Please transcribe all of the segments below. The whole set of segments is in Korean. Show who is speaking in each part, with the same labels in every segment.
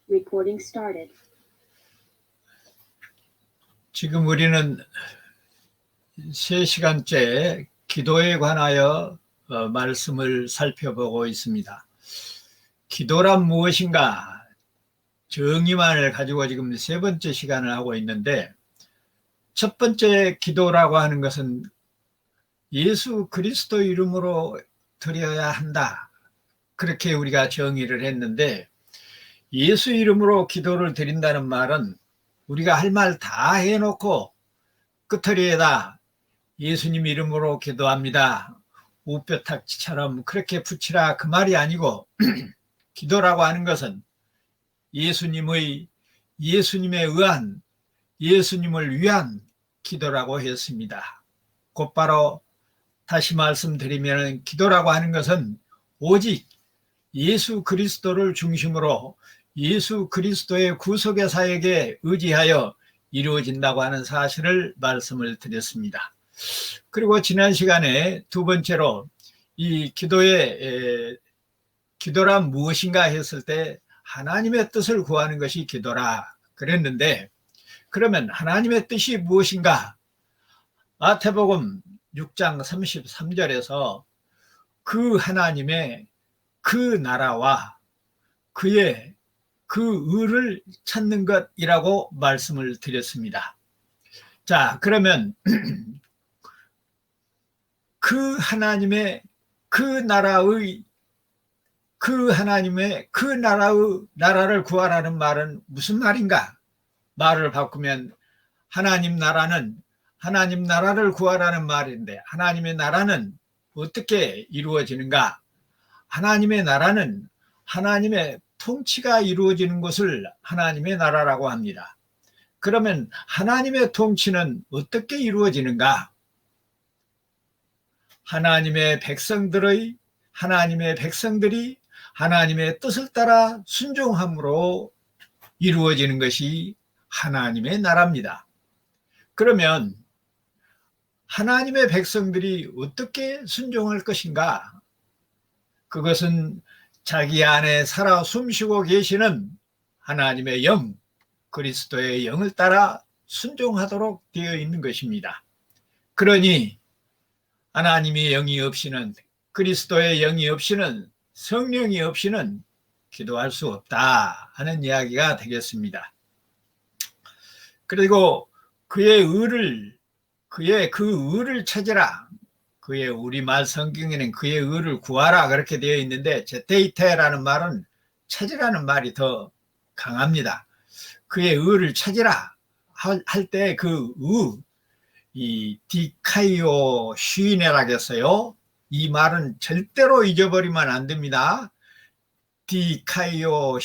Speaker 1: Recording started.
Speaker 2: 지금 우리는 3시간째 기도에 관하여 말씀을 살펴보고 있습니다. 기도란 무엇인가? 정의만을 가지고 지금 3번째 시간을 하고 있는데, 첫 번째 기도라고 하는 것은 예수 그리스도 이름으로 드려야 한다. 그렇게 우리가 정의를 했는데, 예수 이름으로 기도를 드린다는 말은 우리가 할 말 다 해놓고 끝허리에다 예수님 이름으로 기도합니다, 우뼈탁지처럼 그렇게 붙이라, 그 말이 아니고 기도라고 하는 것은 예수님에 의한, 예수님을 위한 기도라고 했습니다. 곧바로 다시 말씀드리면, 기도라고 하는 것은 오직 예수 그리스도를 중심으로 예수 그리스도의 구속의 사역에 의지하여 이루어진다고 하는 사실을 말씀을 드렸습니다. 그리고 지난 시간에 두 번째로 이 기도란 무엇인가 했을 때 하나님의 뜻을 구하는 것이 기도라 그랬는데, 그러면 하나님의 뜻이 무엇인가? 마태복음 6장 33절에서 그 하나님의 그 나라와 그의 그 의를 찾는 것이라고 말씀을 드렸습니다. 자, 그러면 그 하나님의 그 나라의 나라를 구하라는 말은 무슨 말인가? 말을 바꾸면 하나님 나라를 구하라는 말인데, 하나님의 나라는 어떻게 이루어지는가? 하나님의 나라는 하나님의 통치가 이루어지는 것을 하나님의 나라라고 합니다. 그러면 하나님의 통치는 어떻게 이루어지는가? 하나님의 백성들이 하나님의 뜻을 따라 순종함으로 이루어지는 것이 하나님의 나라입니다. 그러면 하나님의 백성들이 어떻게 순종할 것인가? 그것은 자기 안에 살아 숨쉬고 계시는 하나님의 영, 그리스도의 영을 따라 순종하도록 되어 있는 것입니다. 그러니 하나님의 영이 없이는, 그리스도의 영이 없이는, 성령이 없이는 기도할 수 없다 하는 이야기가 되겠습니다. 그리고 그의 그 의를 찾으라. 그의 우리말 성경에는 그의 의를 구하라 그렇게 되어 있는데, 제테이테라는 말은 찾으라는 말이 더 강합니다. 그의 의를 찾으라 할 때 그 이 디카이오 시네라고 했어요. 이 말은 절대로 잊어버리면 안 됩니다. 디카이오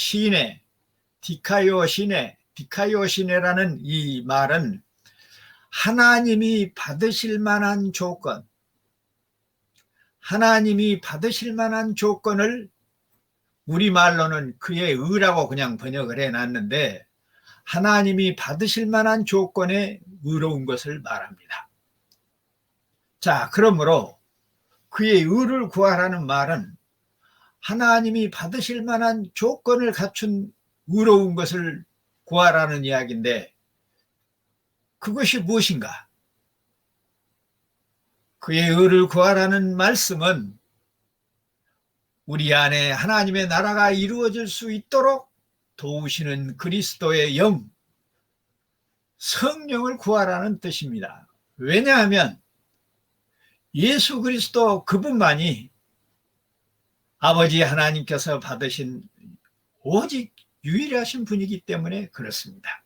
Speaker 2: 시네라는 이 말은 하나님이 받으실 만한 조건을 우리말로는 그의 의라고 그냥 번역을 해놨는데, 하나님이 받으실 만한 조건에 의로운 것을 말합니다. 자, 그러므로 그의 의를 구하라는 말은 하나님이 받으실 만한 조건을 갖춘 의로운 것을 구하라는 이야기인데, 그것이 무엇인가? 그의 의를 구하라는 말씀은 우리 안에 하나님의 나라가 이루어질 수 있도록 도우시는 그리스도의 영, 성령을 구하라는 뜻입니다. 왜냐하면 예수 그리스도 그분만이 아버지 하나님께서 받으신 오직 유일하신 분이기 때문에 그렇습니다.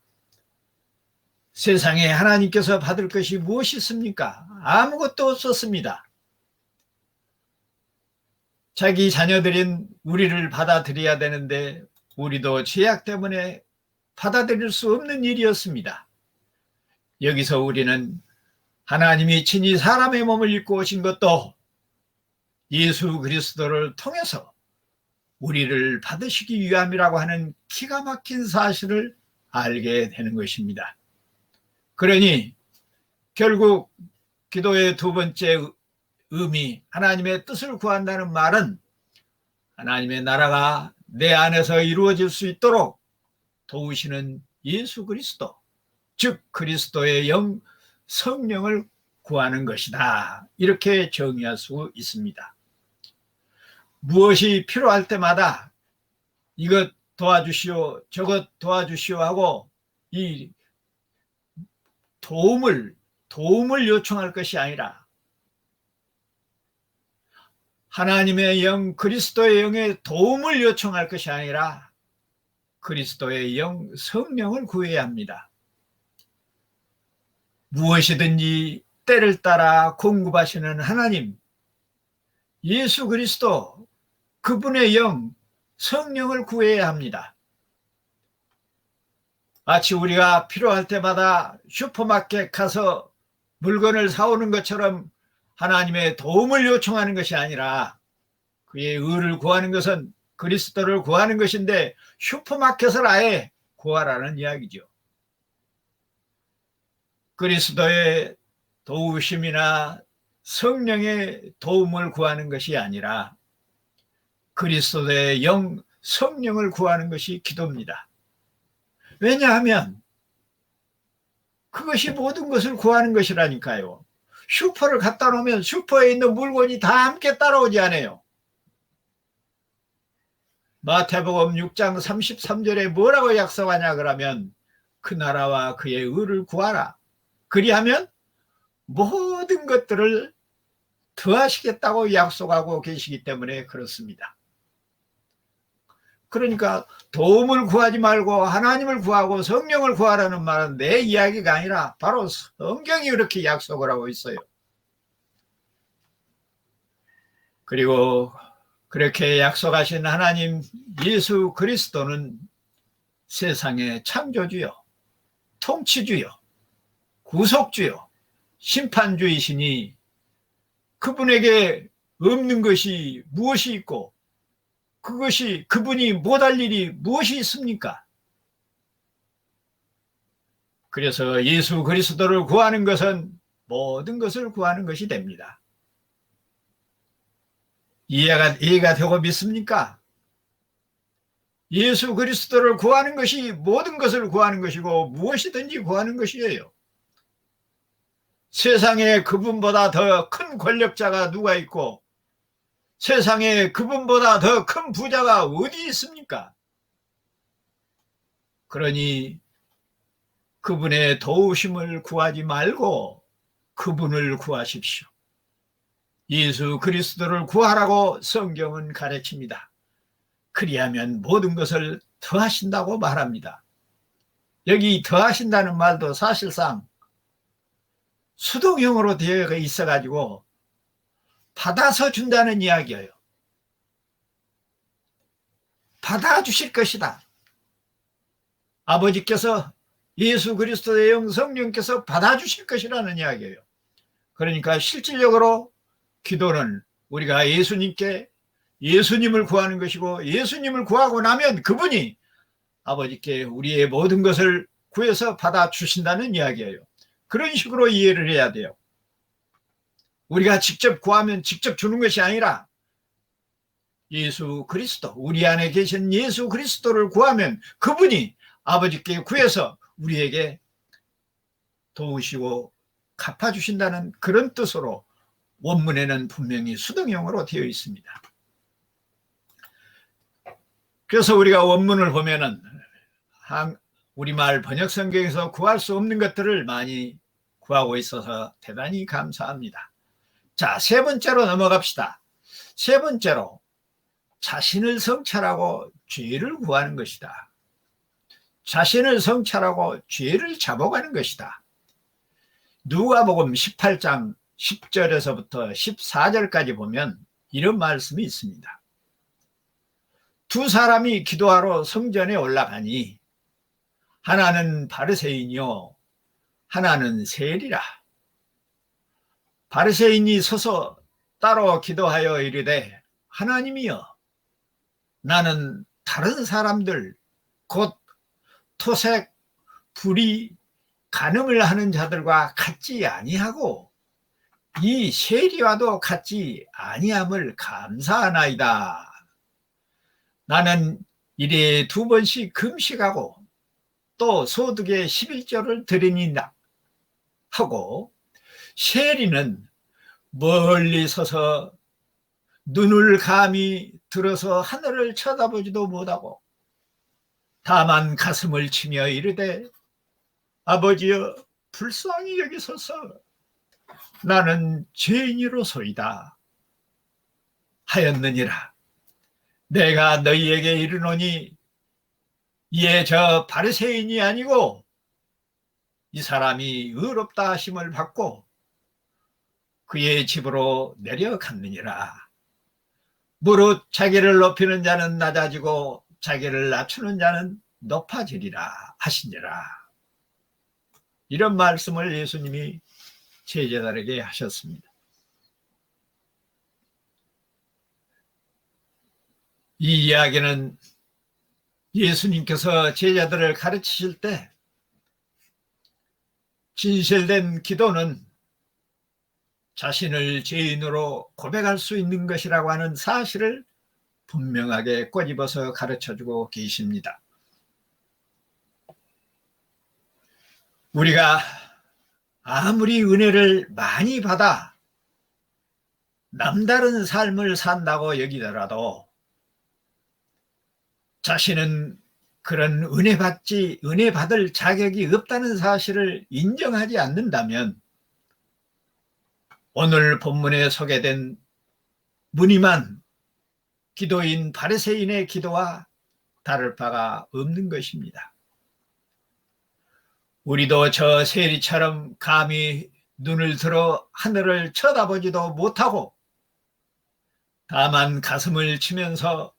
Speaker 2: 세상에 하나님께서 받을 것이 무엇이 있습니까? 아무것도 없었습니다. 자기 자녀들인 우리를 받아들여야 되는데, 우리도 죄악 때문에 받아들일 수 없는 일이었습니다. 여기서 우리는 하나님이 친히 사람의 몸을 입고 오신 것도 예수 그리스도를 통해서 우리를 받으시기 위함이라고 하는 기가 막힌 사실을 알게 되는 것입니다. 그러니 결국 기도의 두 번째 의미, 하나님의 뜻을 구한다는 말은 하나님의 나라가 내 안에서 이루어질 수 있도록 도우시는 예수 그리스도, 즉 그리스도의 영 성령을 구하는 것이다. 이렇게 정의할 수 있습니다. 무엇이 필요할 때마다 이것 도와주시오, 저것 도와주시오 하고 이 도움을 요청할 것이 아니라 하나님의 영, 그리스도의 영의 도움을 요청할 것이 아니라 그리스도의 영, 성령을 구해야 합니다. 무엇이든지 때를 따라 공급하시는 하나님, 예수 그리스도, 그분의 영, 성령을 구해야 합니다. 마치 우리가 필요할 때마다 슈퍼마켓 가서 물건을 사오는 것처럼 하나님의 도움을 요청하는 것이 아니라 그의 의를 구하는 것은 그리스도를 구하는 것인데 슈퍼마켓을 아예 구하라는 이야기죠. 그리스도의 도우심이나 성령의 도움을 구하는 것이 아니라 그리스도의 영, 성령을 구하는 것이 기도입니다. 왜냐하면 그것이 모든 것을 구하는 것이라니까요. 슈퍼를 갖다 놓으면 슈퍼에 있는 물건이 다 함께 따라오지 않아요. 마태복음 6장 33절에 뭐라고 약속하냐 그러면 그 나라와 그의 의를 구하라. 그리하면 모든 것들을 더하시겠다고 약속하고 계시기 때문에 그렇습니다. 그러니까 도움을 구하지 말고 하나님을 구하고 성령을 구하라는 말은 내 이야기가 아니라 바로 성경이 그렇게 약속을 하고 있어요. 그리고 그렇게 약속하신 하나님 예수 그리스도는 세상의 창조주요, 통치주요, 구속주요, 심판주이시니 그분에게 없는 것이 무엇이 있고 그분이 못할 일이 무엇이 있습니까? 그래서 예수 그리스도를 구하는 것은 모든 것을 구하는 것이 됩니다. 이해가 되고 믿습니까? 예수 그리스도를 구하는 것이 모든 것을 구하는 것이고 무엇이든지 구하는 것이에요. 세상에 그분보다 더 큰 권력자가 누가 있고 세상에 그분보다 더 큰 부자가 어디 있습니까? 그러니 그분의 도우심을 구하지 말고 그분을 구하십시오. 예수 그리스도를 구하라고 성경은 가르칩니다. 그리하면 모든 것을 더하신다고 말합니다. 여기 더하신다는 말도 사실상 수동형으로 되어 있어가지고 받아서 준다는 이야기예요. 받아주실 것이다. 아버지께서 예수 그리스도의 영 성령께서 받아주실 것이라는 이야기예요. 그러니까 실질적으로 기도는 우리가 예수님을 구하는 것이고 예수님을 구하고 나면 그분이 아버지께 우리의 모든 것을 구해서 받아주신다는 이야기예요. 그런 식으로 이해를 해야 돼요. 우리가 직접 구하면 직접 주는 것이 아니라 예수 그리스도, 우리 안에 계신 예수 그리스도를 구하면 그분이 아버지께 구해서 우리에게 도우시고 갚아주신다는 그런 뜻으로 원문에는 분명히 수동형으로 되어 있습니다. 그래서 우리가 원문을 보면은 우리말 번역성경에서 구할 수 없는 것들을 많이 구하고 있어서 대단히 감사합니다. 자, 세 번째로 넘어갑시다. 세 번째로 자신을 성찰하고 죄를 구하는 것이다. 자신을 성찰하고 죄를 잡아가는 것이다. 누가복음 18장 10절에서부터 14절까지 보면 이런 말씀이 있습니다. 두 사람이 기도하러 성전에 올라가니 하나는 바리새인이요 하나는 세리라. 바리새인이 서서 따로 기도하여 이르되 하나님이여 나는 다른 사람들 곧 토색, 불의, 간음을 하는 자들과 같지 아니하고 이 세리와도 같지 아니함을 감사하나이다. 나는 일에 2번씩 금식하고 또 소득의 11조를 드리니라 하고, 세리는 멀리 서서 눈을 감히 들어서 하늘을 쳐다보지도 못하고 다만 가슴을 치며 이르되 아버지여 불쌍히 여기소서 나는 죄인이로소이다 하였느니라. 내가 너희에게 이르노니 이에 저 바리새인이 아니고 이 사람이 의롭다 하심을 받고 그의 집으로 내려갔느니라. 무릇 자기를 높이는 자는 낮아지고 자기를 낮추는 자는 높아지리라 하시니라. 이런 말씀을 예수님이 제자들에게 하셨습니다. 이 이야기는 예수님께서 제자들을 가르치실 때 진실된 기도는 자신을 죄인으로 고백할 수 있는 것이라고 하는 사실을 분명하게 꼬집어서 가르쳐주고 계십니다. 우리가 아무리 은혜를 많이 받아 남다른 삶을 산다고 여기더라도 자신은 그런 은혜 받을 자격이 없다는 사실을 인정하지 않는다면 오늘 본문에 소개된 무늬만 기도인 바리새인의 기도와 다를 바가 없는 것입니다. 우리도 저 세리처럼 감히 눈을 들어 하늘을 쳐다보지도 못하고 다만 가슴을 치면서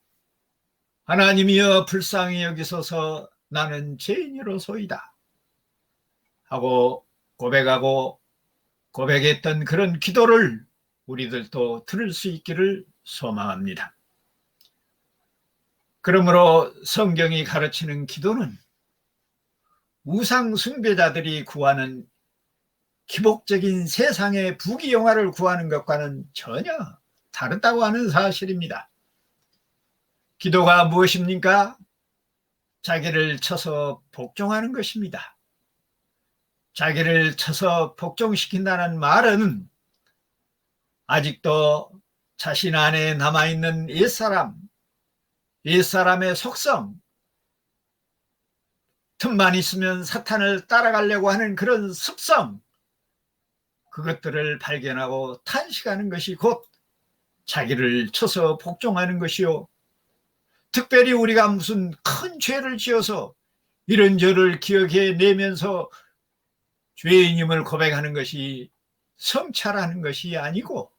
Speaker 2: 하나님이여 불쌍히 여기소서 나는 죄인이로소이다 하고 고백했던 그런 기도를 우리들도 들을 수 있기를 소망합니다. 그러므로 성경이 가르치는 기도는 우상 숭배자들이 구하는 기복적인 세상의 부귀영화를 구하는 것과는 전혀 다르다고 하는 사실입니다. 기도가 무엇입니까? 자기를 쳐서 복종하는 것입니다. 자기를 쳐서 복종시킨다는 말은 아직도 자신 안에 남아있는 옛사람의 속성, 틈만 있으면 사탄을 따라가려고 하는 그런 습성, 그것들을 발견하고 탄식하는 것이 곧 자기를 쳐서 복종하는 것이요. 특별히 우리가 무슨 큰 죄를 지어서 이런 죄를 기억해내면서 죄인임을 고백하는 것이 성찰하는 것이 아니고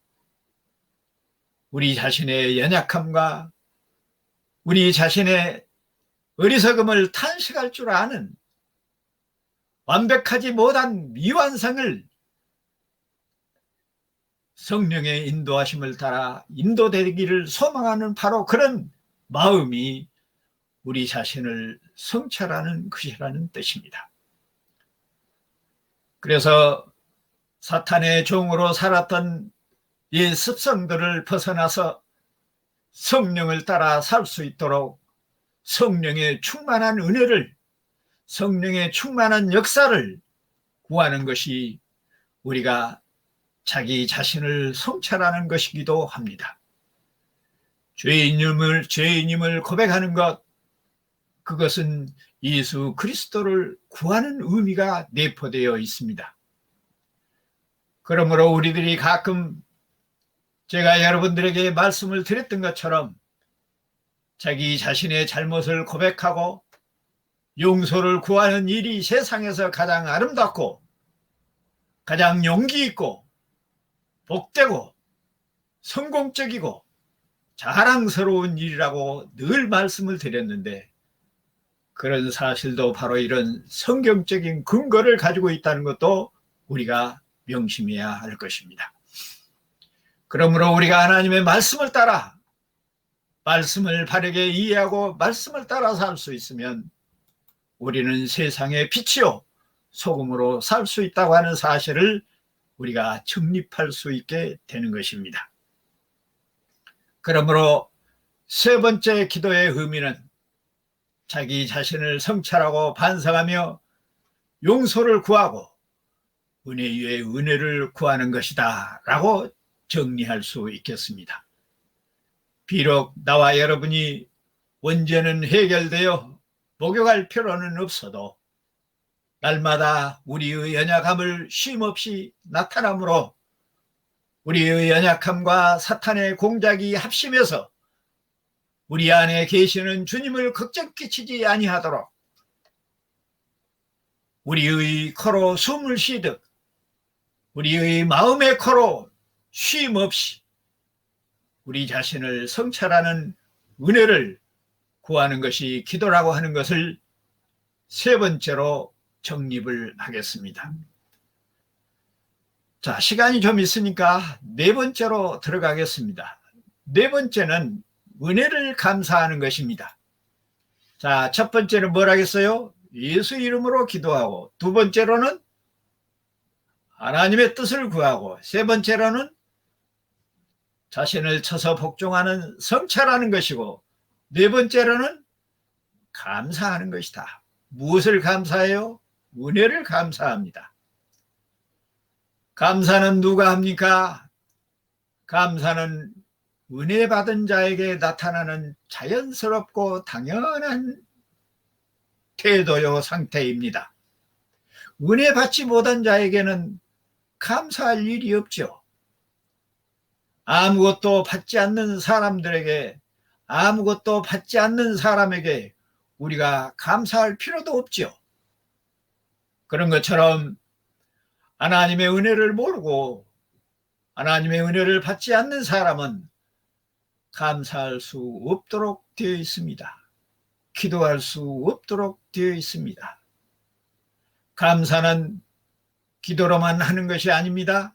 Speaker 2: 우리 자신의 연약함과 우리 자신의 어리석음을 탄식할 줄 아는 완벽하지 못한 미완성을 성령의 인도하심을 따라 인도되기를 소망하는 바로 그런 마음이 우리 자신을 성찰하는 것이라는 뜻입니다. 그래서 사탄의 종으로 살았던 이 습성들을 벗어나서 성령을 따라 살 수 있도록 성령의 충만한 은혜를, 성령의 충만한 역사를 구하는 것이 우리가 자기 자신을 성찰하는 것이기도 합니다. 죄인임을 고백하는 것, 그것은 예수 그리스도를 구하는 의미가 내포되어 있습니다. 그러므로 우리들이 가끔 제가 여러분들에게 말씀을 드렸던 것처럼 자기 자신의 잘못을 고백하고 용서를 구하는 일이 세상에서 가장 아름답고 가장 용기 있고 복되고 성공적이고 자랑스러운 일이라고 늘 말씀을 드렸는데 그런 사실도 바로 이런 성경적인 근거를 가지고 있다는 것도 우리가 명심해야 할 것입니다. 그러므로 우리가 하나님의 말씀을 따라 말씀을 바르게 이해하고 말씀을 따라 살 수 있으면 우리는 세상의 빛이요 소금으로 살 수 있다고 하는 사실을 우리가 정립할 수 있게 되는 것입니다. 그러므로 세 번째 기도의 의미는 자기 자신을 성찰하고 반성하며 용서를 구하고 은혜 위에 은혜를 구하는 것이다 라고 정리할 수 있겠습니다. 비록 나와 여러분이 원죄는 해결되어 목욕할 필요는 없어도 날마다 우리의 연약함을 쉼없이 나타나므로 우리의 연약함과 사탄의 공작이 합심해서 우리 안에 계시는 주님을 걱정 끼치지 아니하도록 우리의 코로 숨을 쉬듯 우리의 마음의 코로 쉼없이 우리 자신을 성찰하는 은혜를 구하는 것이 기도라고 하는 것을 세 번째로 정립을 하겠습니다. 자, 시간이 좀 있으니까 네 번째로 들어가겠습니다. 네 번째는 은혜를 감사하는 것입니다. 자, 첫 번째는 뭘 하겠어요? 예수 이름으로 기도하고, 두 번째로는 하나님의 뜻을 구하고, 세 번째로는 자신을 쳐서 복종하는 성찰하는 것이고, 네 번째로는 감사하는 것이다. 무엇을 감사해요? 은혜를 감사합니다. 감사는 누가 합니까? 감사는 은혜 받은 자에게 나타나는 자연스럽고 당연한 태도요 상태입니다. 은혜 받지 못한 자에게는 감사할 일이 없죠. 아무것도 받지 않는 사람들에게, 아무것도 받지 않는 사람에게 우리가 감사할 필요도 없죠. 그런 것처럼 하나님의 은혜를 모르고 하나님의 은혜를 받지 않는 사람은 감사할 수 없도록 되어 있습니다. 기도할 수 없도록 되어 있습니다. 감사는 기도로만 하는 것이 아닙니다.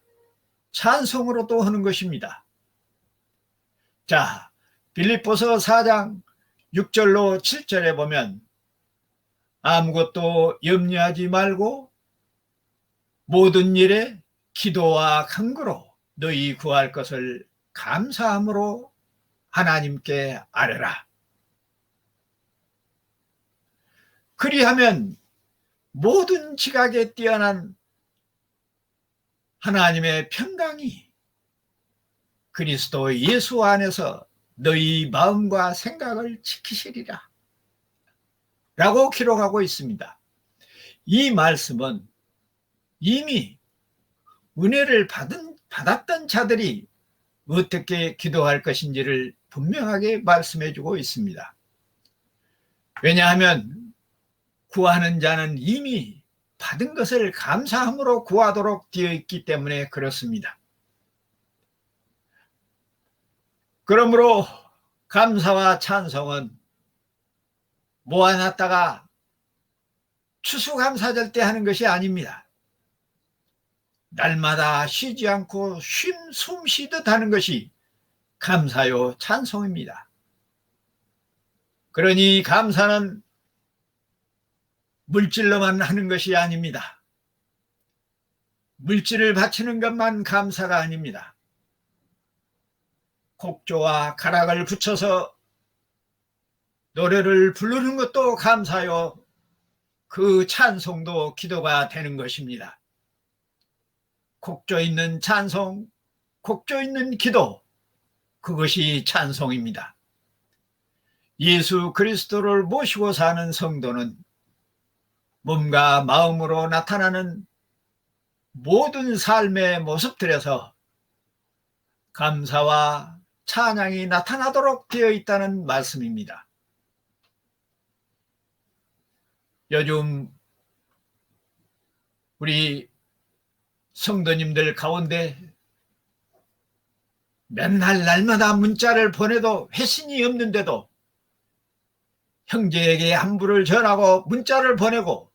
Speaker 2: 찬송으로도 하는 것입니다. 자, 빌립보서 4장 6절로 7절에 보면 아무것도 염려하지 말고 모든 일에 기도와 간구로 너희 구할 것을 감사함으로 하나님께 아뢰라. 그리하면 모든 지각에 뛰어난 하나님의 평강이 그리스도 예수 안에서 너희 마음과 생각을 지키시리라 라고 기록하고 있습니다. 이 말씀은 이미 은혜를 받았던 자들이 어떻게 기도할 것인지를 분명하게 말씀해 주고 있습니다. 왜냐하면 구하는 자는 이미 받은 것을 감사함으로 구하도록 되어 있기 때문에 그렇습니다. 그러므로 감사와 찬송은 모아놨다가 추수감사절 때 하는 것이 아닙니다. 날마다 쉬지 않고 숨 쉬듯 하는 것이 감사요 찬송입니다. 그러니 감사는 물질로만 하는 것이 아닙니다. 물질을 바치는 것만 감사가 아닙니다. 곡조와 가락을 붙여서 노래를 부르는 것도 감사요. 그 찬송도 기도가 되는 것입니다. 곡조 있는 찬송, 곡조 있는 기도, 그것이 찬송입니다. 예수 그리스도를 모시고 사는 성도는 몸과 마음으로 나타나는 모든 삶의 모습들에서 감사와 찬양이 나타나도록 되어 있다는 말씀입니다. 요즘 우리 성도님들 가운데 맨날 날마다 문자를 보내도 회신이 없는데도 형제에게 안부를 전하고 문자를 보내고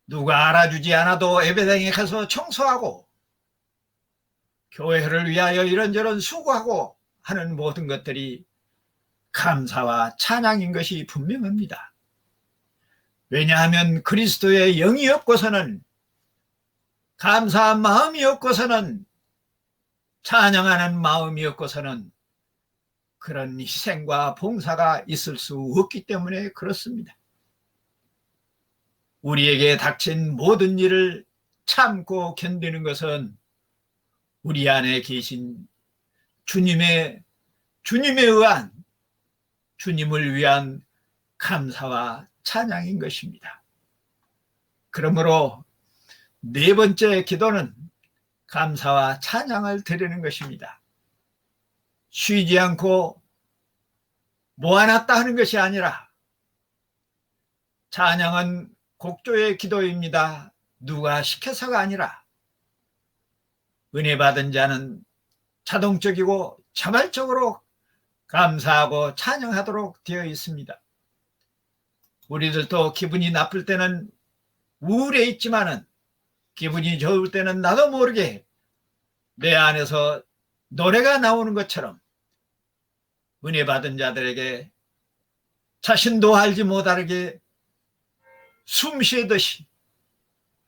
Speaker 2: 누가 알아주지 않아도 예배당에 가서 청소하고 교회를 위하여 이런저런 수고하고 하는 모든 것들이 감사와 찬양인 것이 분명합니다. 왜냐하면 그리스도의 영이 없고서는, 감사한 마음이 없고서는, 찬양하는 마음이 없고서는 그런 희생과 봉사가 있을 수 없기 때문에 그렇습니다. 우리에게 닥친 모든 일을 참고 견디는 것은 우리 안에 계신 주님에 의한, 주님을 위한 감사와 찬양인 것입니다. 그러므로 네 번째 기도는 감사와 찬양을 드리는 것입니다. 쉬지 않고 모아놨다 하는 것이 아니라, 찬양은 곡조의 기도입니다. 누가 시켜서가 아니라 은혜 받은 자는 자동적이고 자발적으로 감사하고 찬양하도록 되어 있습니다. 우리들도 기분이 나쁠 때는 우울해 있지만은, 기분이 좋을 때는 나도 모르게 내 안에서 노래가 나오는 것처럼 은혜 받은 자들에게 자신도 알지 못하게 숨 쉬듯이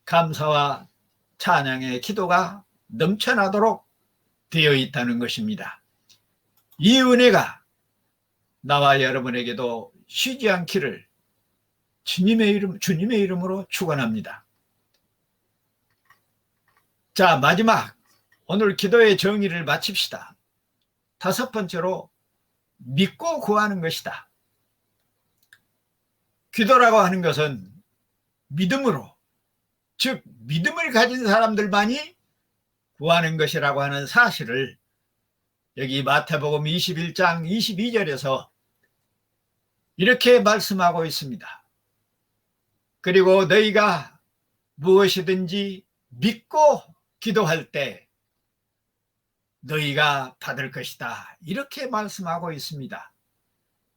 Speaker 2: 감사와 찬양의 기도가 넘쳐나도록 되어 있다는 것입니다. 이 은혜가 나와 여러분에게도 쉬지 않기를 주님의 이름으로 축원합니다. 자, 마지막 오늘 기도의 정의를 마칩시다. 다섯 번째로 믿고 구하는 것이다. 기도라고 하는 것은 믿음으로, 즉 믿음을 가진 사람들만이 구하는 것이라고 하는 사실을 여기 마태복음 21장 22절에서 이렇게 말씀하고 있습니다. 그리고 너희가 무엇이든지 믿고 기도할 때 너희가 받을 것이다, 이렇게 말씀하고 있습니다.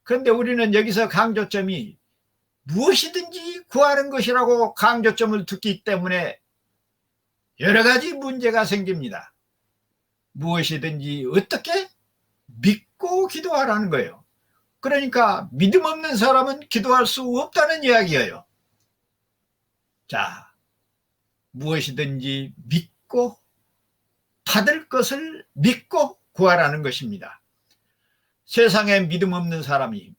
Speaker 2: 그런데 우리는 여기서 강조점이 무엇이든지 구하는 것이라고 강조점을 두기 때문에 여러 가지 문제가 생깁니다. 무엇이든지 어떻게? 믿고 기도하라는 거예요. 그러니까 믿음 없는 사람은 기도할 수 없다는 이야기예요. 자, 무엇이든지 믿고 받을 것을 믿고 구하라는 것입니다. 세상에 믿음 없는 사람이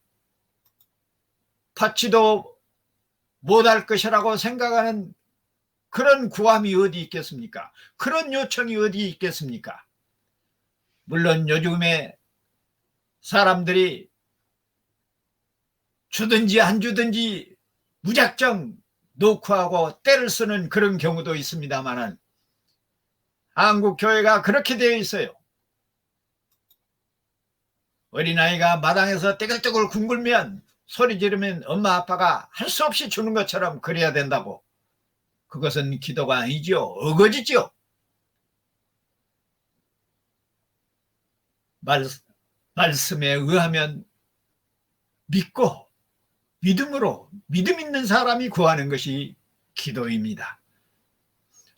Speaker 2: 받지도 못할 것이라고 생각하는 그런 구함이 어디 있겠습니까? 그런 요청이 어디 있겠습니까? 물론 요즘에 사람들이 주든지 안 주든지 무작정 노크하고 때를 쓰는 그런 경우도 있습니다만은, 한국 교회가 그렇게 되어 있어요. 어린아이가 마당에서 떼글떼글 굶으면 소리 지르면 엄마 아빠가 할 수 없이 주는 것처럼 그래야 된다고. 그것은 기도가 아니죠. 어거지죠. 말씀에 의하면 믿고 믿음으로, 믿음 있는 사람이 구하는 것이 기도입니다.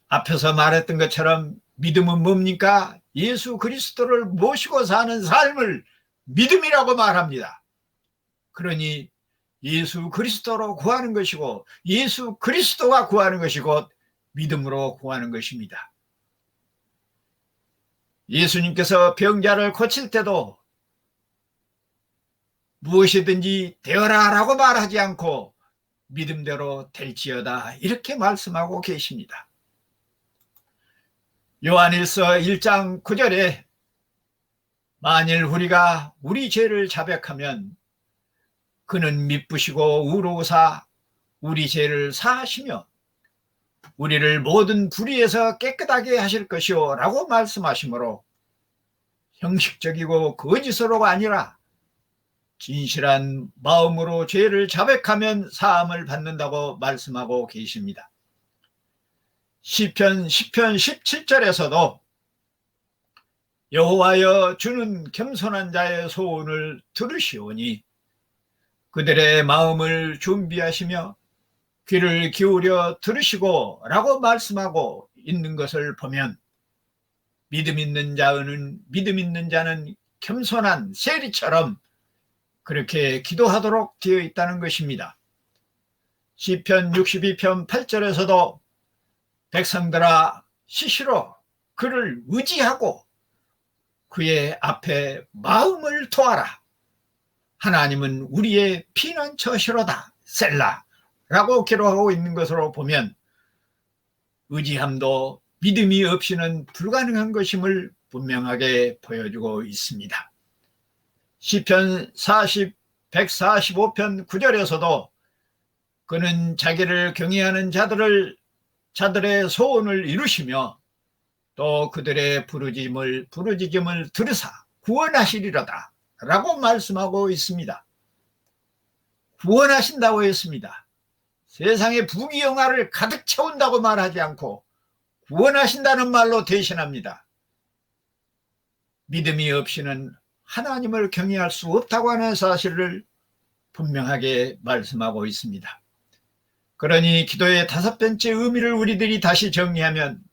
Speaker 2: 앞에서 말했던 것처럼 믿음은 뭡니까? 예수 그리스도를 모시고 사는 삶을 믿음이라고 말합니다. 그러니 예수 그리스도로 구하는 것이고, 예수 그리스도가 구하는 것이고 믿음으로 구하는 것입니다. 예수님께서 병자를 고칠 때도 무엇이든지 되어라 라고 말하지 않고 믿음대로 될지어다, 이렇게 말씀하고 계십니다. 요한일서 1장 9절에 만일 우리가 우리 죄를 자백하면 그는 미쁘시고 의로우사 우리 죄를 사하시며 우리를 모든 불의에서 깨끗하게 하실 것이요 라고 말씀하시므로, 형식적이고 거짓으로가 아니라 진실한 마음으로 죄를 자백하면 사함을 받는다고 말씀하고 계십니다. 시편 10편 17절에서도 여호와여 주는 겸손한 자의 소원을 들으시오니 그들의 마음을 준비하시며 귀를 기울여 들으시고 라고 말씀하고 있는 것을 보면, 믿음 있는 자는 겸손한 세리처럼 그렇게 기도하도록 되어 있다는 것입니다. 시편 62편 8절에서도 백성들아 시시로 그를 의지하고 그의 앞에 마음을 토하라. 하나님은 우리의 피난처시로다. 셀라라고 기록하고 있는 것으로 보면 의지함도 믿음이 없이는 불가능한 것임을 분명하게 보여주고 있습니다. 시편 145편 9절에서도 그는 자기를 경외하는 자들의 소원을 이루시며 또 그들의 부르짖음을 들으사 구원하시리로다 라고 말씀하고 있습니다. 구원하신다고 했습니다. 세상에 부귀영화를 가득 채운다고 말하지 않고 구원하신다는 말로 대신합니다. 믿음이 없이는 하나님을 경외할 수 없다고 하는 사실을 분명하게 말씀하고 있습니다. 그러니 기도의 5번째 의미를 우리들이 다시 정리하면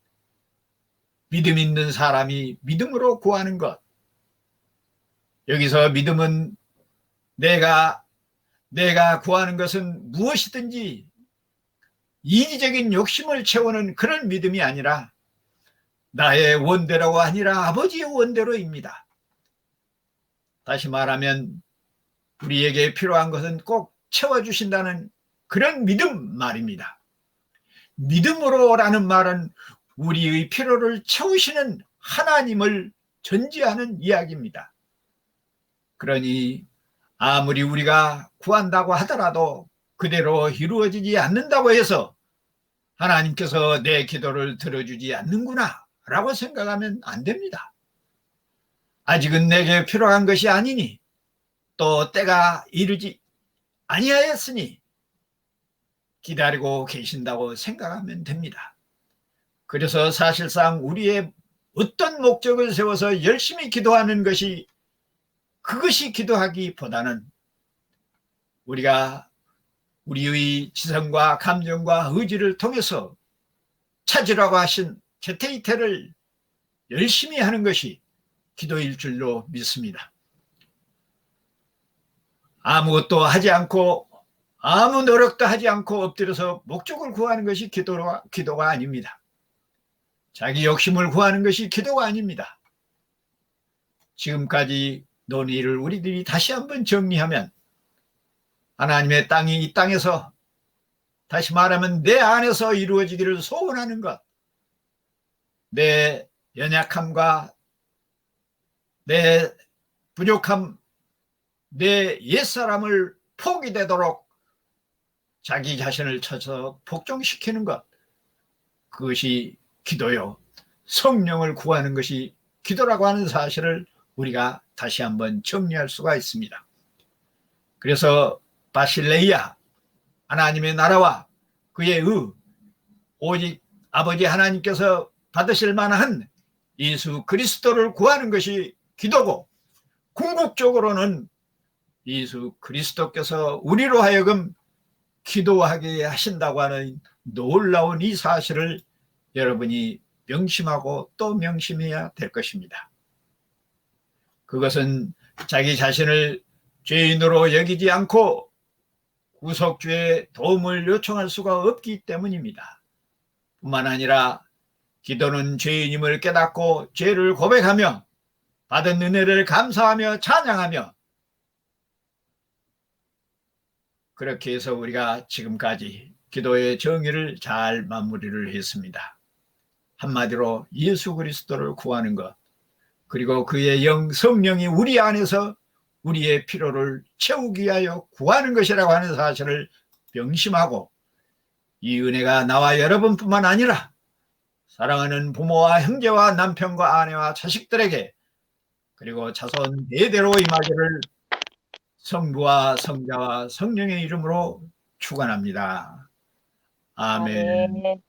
Speaker 2: 믿음 있는 사람이 믿음으로 구하는 것. 여기서 믿음은 내가 구하는 것은 무엇이든지 이기적인 욕심을 채우는 그런 믿음이 아니라 나의 원대로가 아니라 아버지의 원대로입니다. 다시 말하면 우리에게 필요한 것은 꼭 채워주신다는 그런 믿음 말입니다. 믿음으로라는 말은 우리의 필요를 채우시는 하나님을 전제하는 이야기입니다. 그러니 아무리 우리가 구한다고 하더라도 그대로 이루어지지 않는다고 해서 하나님께서 내 기도를 들어주지 않는구나 라고 생각하면 안 됩니다. 아직은 내게 필요한 것이 아니니 또 때가 이르지 아니하였으니 기다리고 계신다고 생각하면 됩니다. 그래서 사실상 우리의 어떤 목적을 세워서 열심히 기도하는 것이 그것이 기도하기보다는 우리가 우리의 지성과 감정과 의지를 통해서 찾으라고 하신 제테이테를 열심히 하는 것이 기도일 줄로 믿습니다. 아무것도 하지 않고 아무 노력도 하지 않고 엎드려서 목적을 구하는 것이 기도가 아닙니다. 자기 욕심을 구하는 것이 기도가 아닙니다. 지금까지 논의를 우리들이 다시 한번 정리하면 하나님의 땅이 이 땅에서 다시 말하면 내 안에서 이루어지기를 소원하는 것, 내 연약함과 내 부족함, 내 옛사람을 포기되도록 자기 자신을 쳐서 복종시키는 것, 그것이 기도요. 성령을 구하는 것이 기도라고 하는 사실을 우리가 다시 한번 정리할 수가 있습니다. 그래서 바실레이아, 하나님의 나라와 그의 오직 아버지 하나님께서 받으실 만한 예수 그리스도를 구하는 것이 기도고, 궁극적으로는 예수 그리스도께서 우리로 하여금 기도하게 하신다고 하는 놀라운 이 사실을 여러분이 명심하고 또 명심해야 될 것입니다. 그것은 자기 자신을 죄인으로 여기지 않고 구속주의 도움을 요청할 수가 없기 때문입니다. 뿐만 아니라 기도는 죄인임을 깨닫고 죄를 고백하며 받은 은혜를 감사하며 찬양하며, 그렇게 해서 우리가 지금까지 기도의 정의를 잘 마무리를 했습니다. 한마디로 예수 그리스도를 구하는 것, 그리고 그의 성령이 우리 안에서 우리의 필요를 채우기 위하여 구하는 것이라고 하는 사실을 명심하고, 이 은혜가 나와 여러분뿐만 아니라 사랑하는 부모와 형제와 남편과 아내와 자식들에게 그리고 자손 대대로 임하기를 성부와 성자와 성령의 이름으로 축원합니다. 아멘.